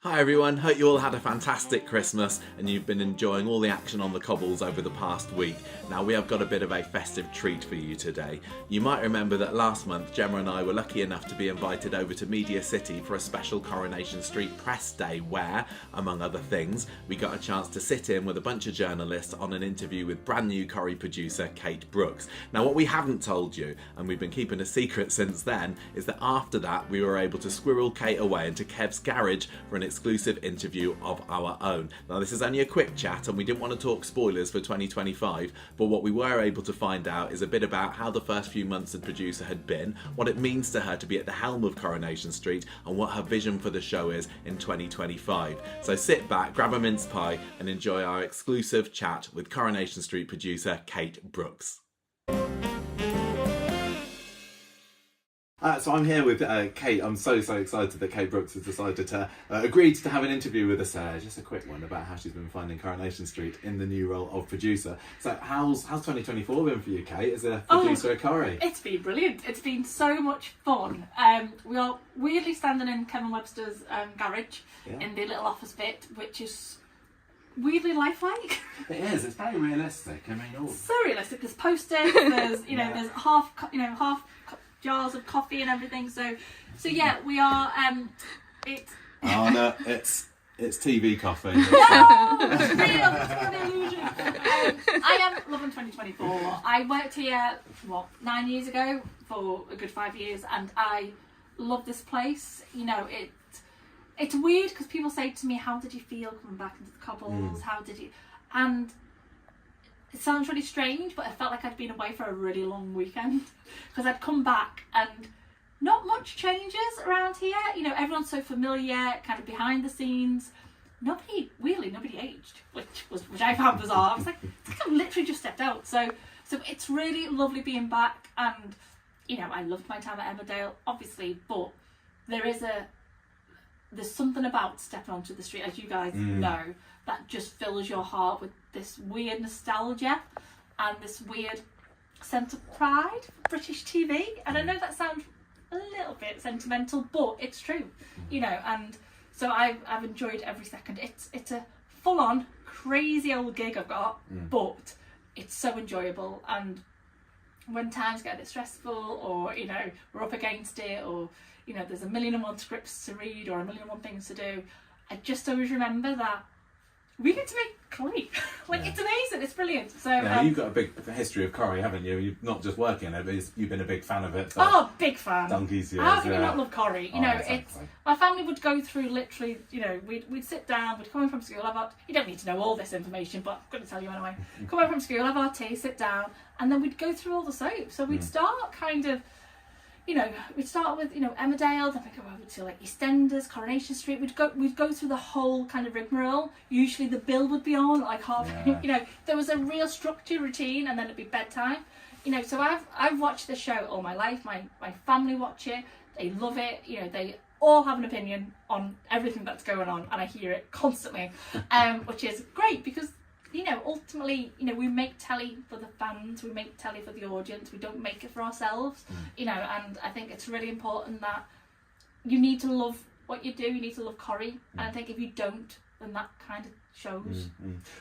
Hi everyone, hope you all had a fantastic Christmas and you've been enjoying all the action on the cobbles over the past week. Now we have got a bit of a festive treat for you today. You might remember that last month Gemma and I were lucky enough to be invited over to Media City for a special Coronation Street press day where, among other things, we got a chance to sit in with a bunch of journalists on an interview with brand new Corrie producer Kate Brooks. Now what we haven't told you, and we've been keeping a secret since then, is that after that we were able to squirrel Kate away into Kev's garage for an exclusive interview of our own. Now this is only a quick chat and we didn't want to talk spoilers for 2025, but what we were able to find out is a bit about how the first few months as producer had been, what it means to her to be at the helm of Coronation Street, and what her vision for the show is in 2025. So sit back, grab a mince pie and enjoy our exclusive chat with Coronation Street producer Kate Brooks. So I'm here with Kate. I'm so excited that Kate Brooks has decided to agreed to have an interview with us. Just a quick one about how she's been finding Coronation Street in the new role of producer. So how's 2024 been for you, Kate, as a producer at Corrie? It's been brilliant. It's been so much fun. We are weirdly standing in Kevin Webster's garage in the little office bit, which is weirdly lifelike. It is. It's very realistic. I mean, so realistic. There's posters. There's there's half jars of coffee and everything. So yeah, we are. Oh no, it's TV coffee. Real illusion. I am loving 2024. I worked here 9 years ago for a good 5 years, and I love this place. You know, it's weird because people say to me, "How did you feel coming back into the cobbles? How did you?" And it sounds really strange, but I felt like I'd been away for a really long weekend because I'd come back and not much changes around here. You know, everyone's so familiar, kind of behind the scenes. Nobody aged, which I found bizarre. I was like, I've literally just stepped out. So it's really lovely being back, and you know, I loved my time at Emmerdale, obviously, but there's something about stepping onto the street, as you guys know, that just fills your heart with this weird nostalgia and this weird sense of pride for British TV. And I know that sounds a little bit sentimental, but it's true, you know. And so I've enjoyed every second. It's a full-on crazy old gig I've got, but it's so enjoyable. And when times get a bit stressful, or you know, we're up against it, or you know, there's a million and one scripts to read or a million and one things to do, I just always remember that we get to make Corrie. It's amazing, it's brilliant. So you've got a big history of Corrie, haven't you? You're not just working it, but you've been a big fan of it. Big fan. Donkey's years. How can you not love Corrie? You know, exactly. it's my family would go through literally. You know, we'd sit down, we'd come in from school, you don't need to know all this information, but I'm going to tell you anyway. Come in from school, have our tea, sit down, and then we'd go through all the soaps. So we'd start kind of. You know, we'd start with, you know, Emmerdale, then we'd go over to like EastEnders, Coronation Street. We'd go through the whole kind of rigmarole. Usually the bill would be on like half. You know, there was a real structure, routine, and then it'd be bedtime. You know, so I've watched the show all my life. My family watch it. They love it. You know, they all have an opinion on everything that's going on, and I hear it constantly, which is great because. You know, ultimately, you know, we make telly for the fans, we make telly for the audience, we don't make it for ourselves, you know, and I think it's really important that you need to love what you do, you need to love Corrie, and I think if you don't, then that kind of shows.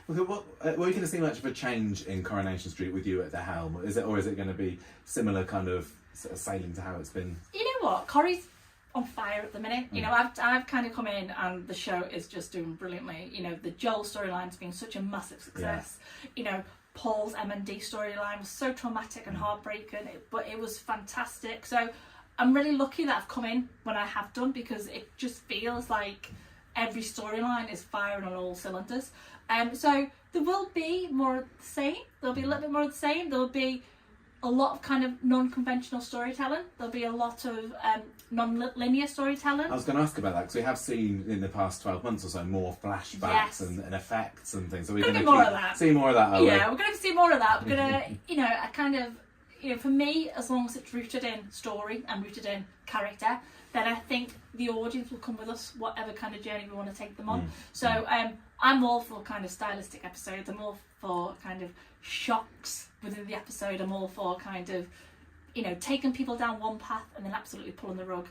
Well, are you going to see much of a change in Coronation Street with you at the helm? Is it going to be similar kind of sort of sailing to how it's been? You know what, Corrie's on fire at the minute. You know, I've kind of come in and the show is just doing brilliantly. You know, the Joel storyline's been such a massive success. You know, Paul's M&D storyline was so traumatic and heartbreaking, but it was fantastic. So I'm really lucky that I've come in when I have done, because it just feels like every storyline is firing on all cylinders. So there will be more of the same. There'll be a little bit more of the same. There'll be a lot of kind of non-conventional storytelling. There'll be a lot of non-linear storytelling. I was going to ask about that because we have seen in the past 12 months or so more flashbacks and effects and things. So we're going to see more of that. We're going to see more of that. We're going to, you know, I kind of, you know, for me, as long as it's rooted in story and rooted in character, then I think the audience will come with us, whatever kind of journey we want to take them on. So I'm all for kind of stylistic episodes. I'm all for kind of shocks within the episode. I'm all for kind of, you know, taking people down one path and then absolutely pulling the rug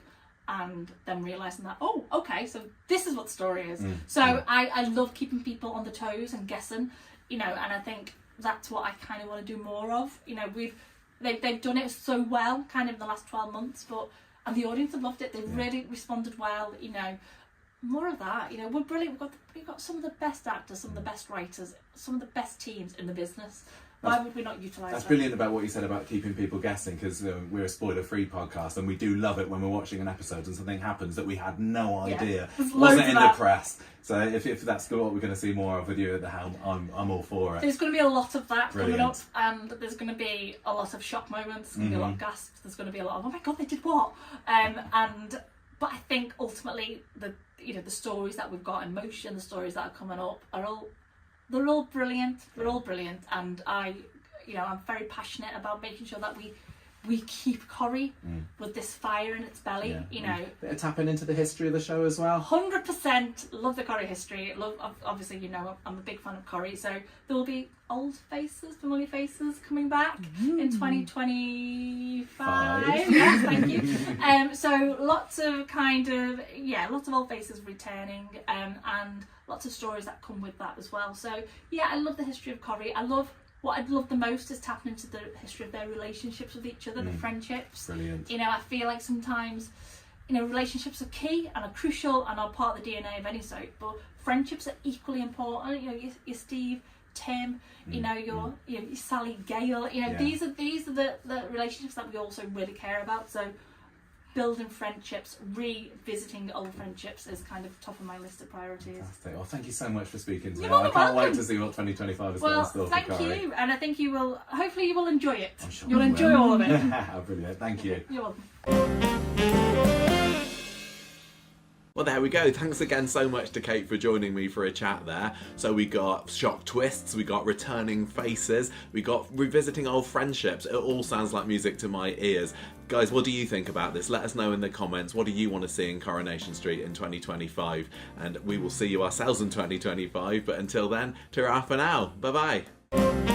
and then realising that, oh, okay, so this is what the story is. So I love keeping people on the toes and guessing, you know, and I think that's what I kind of want to do more of. You know, they've done it so well kind of in the last 12 months, and the audience have loved it. They've really responded well, you know. More of that, you know. We're brilliant. We've got some of the best actors, some of the best writers, some of the best teams in the business. Why would we not utilise that? That's brilliant about what you said about keeping people guessing, because we're a spoiler-free podcast, and we do love it when we're watching an episode and something happens that we had no idea wasn't in the press. So if that's what we're going to see more of with you at the helm, I'm all for it. There's going to be a lot of that coming up, and there's going to be a lot of shock moments. There's going to be a lot of gasps. There's going to be a lot of, oh my god, they did what? But I think ultimately the stories that we've got in motion, the stories that are coming up they're all brilliant. They're all brilliant, and I'm very passionate about making sure that we keep Corrie with this fire in its belly. Yeah. You know, bit of tapping into the history of the show as well. 100% love the Corrie history. Obviously, you know, I'm a big fan of Corrie, so there will be old faces, familiar faces coming back in 2025. Yeah, thank you. So lots of lots of old faces returning, and lots of stories that come with that as well. So yeah, I love the history of Corrie. What I'd love the most is tapping into the history of their relationships with each other, the friendships. Brilliant. You know, I feel like sometimes, you know, relationships are key and are crucial and are part of the DNA of any soap, but friendships are equally important. You know, your Steve, Tim, you know, your Sally, Gail. You know, these are the relationships that we also really care about. So building friendships, revisiting old friendships is kind of top of my list of priorities. Fantastic. Well, thank you so much for speaking to me. I can't wait to see what 2025 is going to store for Corrie. Well, thank you, and I think you will. Hopefully, you will enjoy it. I'm sure you'll enjoy all of it. Brilliant. Thank you. You're welcome. Well, there we go. Thanks again so much to Kate for joining me for a chat there. So we got shock twists, we got returning faces, we got revisiting old friendships. It all sounds like music to my ears. Guys, what do you think about this? Let us know in the comments. What do you want to see in Coronation Street in 2025? And we will see you ourselves in 2025. But until then, ta-ra for now. Bye-bye.